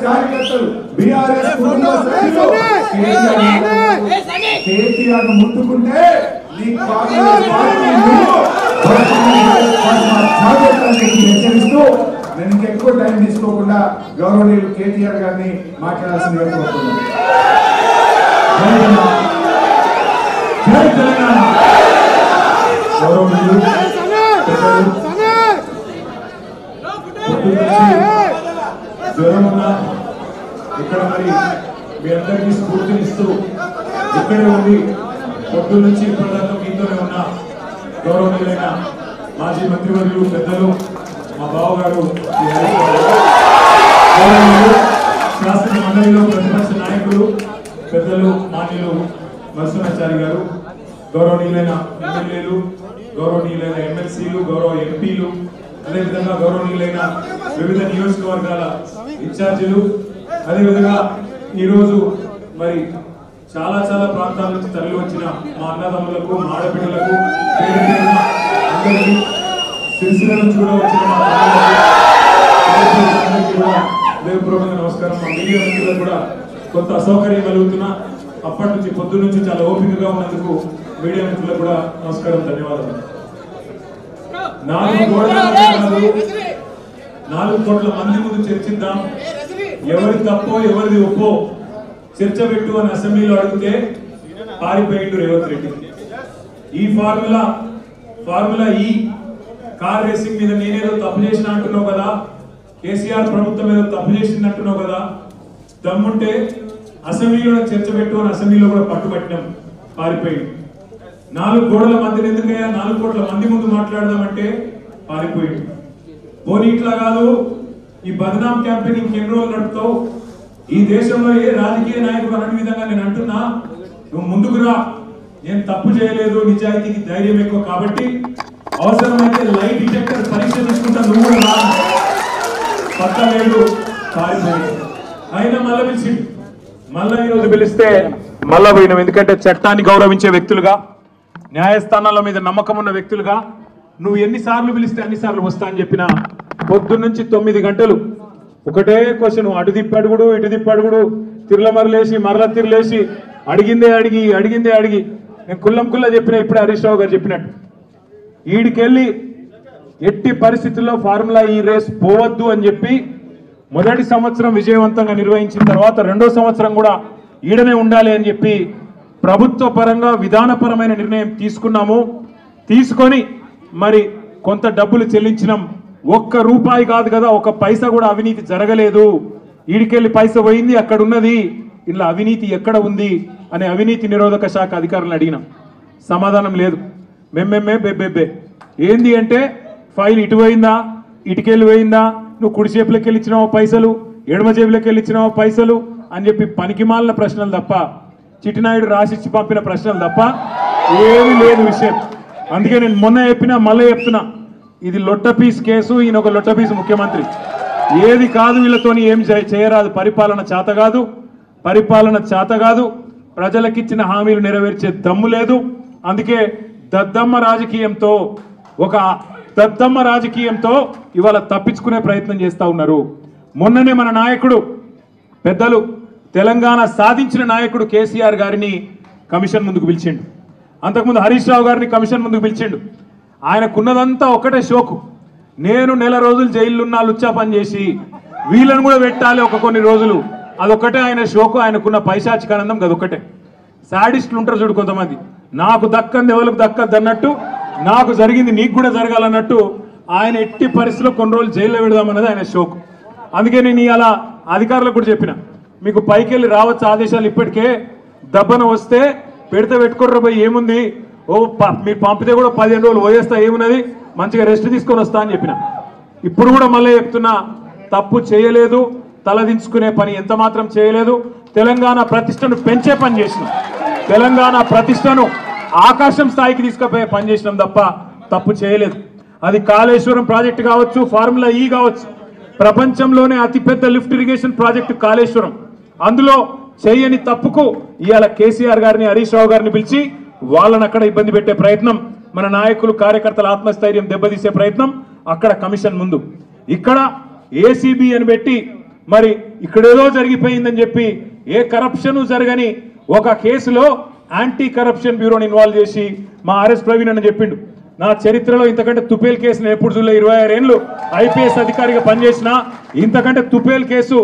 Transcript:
కార్యకర్తలు బీఆర్ఎస్ కుటుంబ సభ్యులు కేటీఆర్ ముట్టుకుంటే హెచ్చరిస్తూ నేను ఇంకెక్కువ టైం తీసుకోకుండా గౌరవనీయులు కేటీఆర్ గారిని మాట్లాడాల్సిందిగా కోరుతున్నాను. జై తెలంగాణ. గౌరవనీయులు జ్వరం ఉన్నా ఇక్కడ మరి మీ అందరికీ స్ఫూర్తినిస్తూ ఇక్కడే ఉంది పొద్దు నుంచి ఇప్పటిదాకా మీతోనే ఉన్న గౌరవనీయులైన మాజీ మంత్రివర్యులు పెద్దలు మా బావగారు శాసన మండలిలో ప్రతిపక్ష నాయకులు పెద్దలు మాన్యులు నరసింహాచారి గారు, గౌరవనీయులైన ఎమ్మెల్యేలు, గౌరవనీయులైన ఎమ్మెల్సీలు, గౌరవ ఎంపీలు, అదేవిధంగా గౌరవనీయులైన వివిధ నియోజకవర్గాల ఇన్ఛార్జీలు, అదేవిధంగా ఈరోజు మరి చాలా చాలా ప్రాంతాల నుంచి తరలి వచ్చిన మా అన్నదమ్ములకు, మా ఆడపిల్లలకు, అందరికీ సిరిసిల్ల నుంచి కూడా వచ్చిన మా అందరికీ కూడా హృదయపూర్వకంగా నమస్కారం. మా మీడియా మిత్రులకు కూడా కొంత అసౌకర్యం కలుగుతున్నా అప్పటి నుంచి పొద్దు నుంచి చాలా ఓపికగా ఉన్నందుకు మీడియా మిత్రులకు కూడా నమస్కారం, ధన్యవాదాలు. 4 కోట్ల మంది ముందు చర్చిద్దాం, ఎవరి తప్పో ఎవరిది ఒప్పో చర్చ పెట్టు అని అసెంబ్లీలో అడిగితే పారిపోయిండు రేవంత్ రెడ్డి. ఈ ఫార్ములా ఈ కార్ రేసింగ్ మీద నేనేదో తప్పు చేసిన అంటున్నావు కదా, కేసీఆర్ ప్రభుత్వం ఏదో తప్పు చేసింది అంటున్నావు కదా, దమ్ముంటే అసెంబ్లీలో చర్చ పెట్టు అని అసెంబ్లీలో కూడా పట్టుబట్టినాం, పారిపోయింది. 4 గోడల మధ్యన ఎందుకయ్యా 4 కోట్ల మంది ముందు మాట్లాడదామంటే పారిపోయింది. పోనీ ఇట్లా కాదు, ఈ బదనాం క్యాంపెయిన్ ఇంకెన్ని రోజులు నడుపుతావు, ఈ దేశంలో ఏ రాజకీయ నాయకుడు అనే విధంగా నేను అంటున్నా, నువ్వు ముందుకు రా, నేను తప్పు చేయలేదు, నిజాయితీకి ధైర్యం ఎక్కువ కాబట్టి అవసరమైతే లైట్ డిటెక్టర్ పరీక్ష తీసుకుంటా, నువ్వు కూడా రా, పక్కలేడు, పారిపోయాడు. అయినా మళ్ళీ పిలిచి మళ్ళీ ఈరోజు పిలిస్తే మళ్ళా పోయినాం. ఎందుకంటే చట్టాన్ని గౌరవించే వ్యక్తులుగా, న్యాయస్థానాల మీద నమ్మకం ఉన్న వ్యక్తులుగా నువ్వు ఎన్నిసార్లు పిలిస్తే అన్నిసార్లు వస్తా అని చెప్పిన పొద్దున్నుంచి 9 గంటలు ఒకటే క్వశ్చన్, అటు తిప్పడుగుడు ఇటు తిప్పడుగుడు, తిరులమరలేసి మరల తిరలేసి అడిగిందే అడిగి నేను కుల్లం చెప్పిన ఇప్పుడే హరీష్ రావు గారు చెప్పినట్టు ఈడికెళ్ళి ఎట్టి పరిస్థితుల్లో ఫార్ములా ఈ రేస్ పోవద్దు అని చెప్పి మొదటి సంవత్సరం విజయవంతంగా నిర్వహించిన తర్వాత 2వ సంవత్సరం కూడా ఈడనే ఉండాలి అని చెప్పి ప్రభుత్వ పరంగా విధానపరమైన నిర్ణయం తీసుకున్నాము. తీసుకొని మరి కొంత డబ్బులు చెల్లించినాం. 1 రూపాయి కాదు కదా, 1 పైసా కూడా అవినీతి జరగలేదు. ఈడికెళ్ళి పైసా పోయింది, అక్కడ ఉన్నది, ఇలా అవినీతి ఎక్కడ ఉంది అనే అవినీతి నిరోధక శాఖ అధికారులను అడిగినాం, సమాధానం లేదు. మెమ్మెమ్మే బెబ్బెబ్బే ఏంది అంటే ఫైల్ ఇటు పోయిందా, ఇటుకెళ్ళి పోయిందా, నువ్వు కుడి చేపులకి వెళ్ళి ఇచ్చినావో పైసలు, ఎడమ చేపులకి వెళ్ళి ఇచ్చినావో పైసలు అని చెప్పి పనికిమాలిన ప్రశ్నలు తప్ప, చిట్టినాయుడు రాసిచ్చి పంపిన ప్రశ్నలు తప్ప ఏమీ లేదు విషయం. అందుకే నేను మొన్న చెప్పినా మళ్ళీ చెప్తున్నా, ఇది లొట్టపీస్ కేసు, ఈయన ఒక లొట్టపీస్ ముఖ్యమంత్రి. ఏది కాదు వీళ్ళతోని ఏం చేయరాదు, పరిపాలన చేత కాదు, ప్రజలకిచ్చిన హామీలు నెరవేర్చే దమ్ము లేదు. అందుకే దద్దమ్మ రాజకీయంతో ఇవాళ తప్పించుకునే ప్రయత్నం చేస్తూ ఉన్నారు. మొన్ననే మన నాయకుడు పెద్దలు తెలంగాణ సాధించిన నాయకుడు కేసీఆర్ గారిని కమిషన్ ముందుకు పిలిచిండు, అంతకుముందు హరీష్ రావు గారిని కమిషన్ ముందుకు పిలిచిండు. ఆయనకున్నదంతా ఒకటే షోకు, నేను నెల రోజులు జైలున్నా లుచ్చా పని చేసి వీళ్ళని కూడా పెట్టాలి కొన్ని రోజులు, అదొక్కటే ఆయన షోకు. ఆయనకున్న పైశాచికానందం అదొక్కటే. సాడిస్టులు ఉంటారు చూడు కొంతమంది, నాకు దక్కంది ఎవరికి దక్కద్దు అన్నట్టు, నాకు జరిగింది నీకు కూడా జరగాలన్నట్టు ఆయన ఎట్టి పరిస్థితిలో కొన్ని రోజులు జైల్లో పెడదామన్నది ఆయన షోకు. అందుకే నేను ఇలా అధికారులకు కూడా చెప్పిన, మీకు పైకి వెళ్ళి రావచ్చు ఆదేశాలు, ఇప్పటికే దబ్బన వస్తే పెడితే పెట్టుకోర్ర పోయి ఏముంది, మీరు పంపితే కూడా 15 రోజులు పోయేస్తా, ఏమున్నది, మంచిగా రెస్ట్ తీసుకొని వస్తా అని చెప్పిన. ఇప్పుడు కూడా మళ్ళీ చెప్తున్నా, తప్పు చేయలేదు, తలదించుకునే పని ఎంత మాత్రం చేయలేదు. తెలంగాణ ప్రతిష్టను పెంచే పని చేసినాం, తెలంగాణ ప్రతిష్టను ఆకాశం స్థాయికి తీసుకుపోయే పని చేసినాం తప్ప తప్పు చేయలేదు. అది కాళేశ్వరం ప్రాజెక్టు కావచ్చు, ఫార్ములా ఈ కావచ్చు, ప్రపంచంలోనే అతిపెద్ద లిఫ్ట్ ఇరిగేషన్ ప్రాజెక్టు కాళేశ్వరం. అందులో చేయని తప్పుకు ఇవాళ కేసీఆర్ గారిని, హరీష్ రావు గారిని పిలిచి వాళ్ళని అక్కడ ఇబ్బంది పెట్టే ప్రయత్నం, మన నాయకులు కార్యకర్తల ఆత్మస్థైర్యం దెబ్బతీసే ప్రయత్నం అక్కడ కమిషన్ ముందు. ఇక్కడ ఏసీబీ అని పెట్టి మరి ఇక్కడేదో జరిగిపోయిందని చెప్పి ఏ కరప్షన్ జరగని ఒక కేసులో యాంటీ కరప్షన్ బ్యూరోని ఇన్వాల్వ్ చేసి మా ఆర్ఎస్ ప్రవీణ్ అని చెప్పిండు, నా చరిత్రలో ఇంతకంటే తుపేల్ కేసు నేను ఎప్పుడు చూడలే, 26 ఏళ్ళు ఐపీఎస్ అధికారిగా పనిచేసిన ఇంతకంటే తుపేల్ కేసు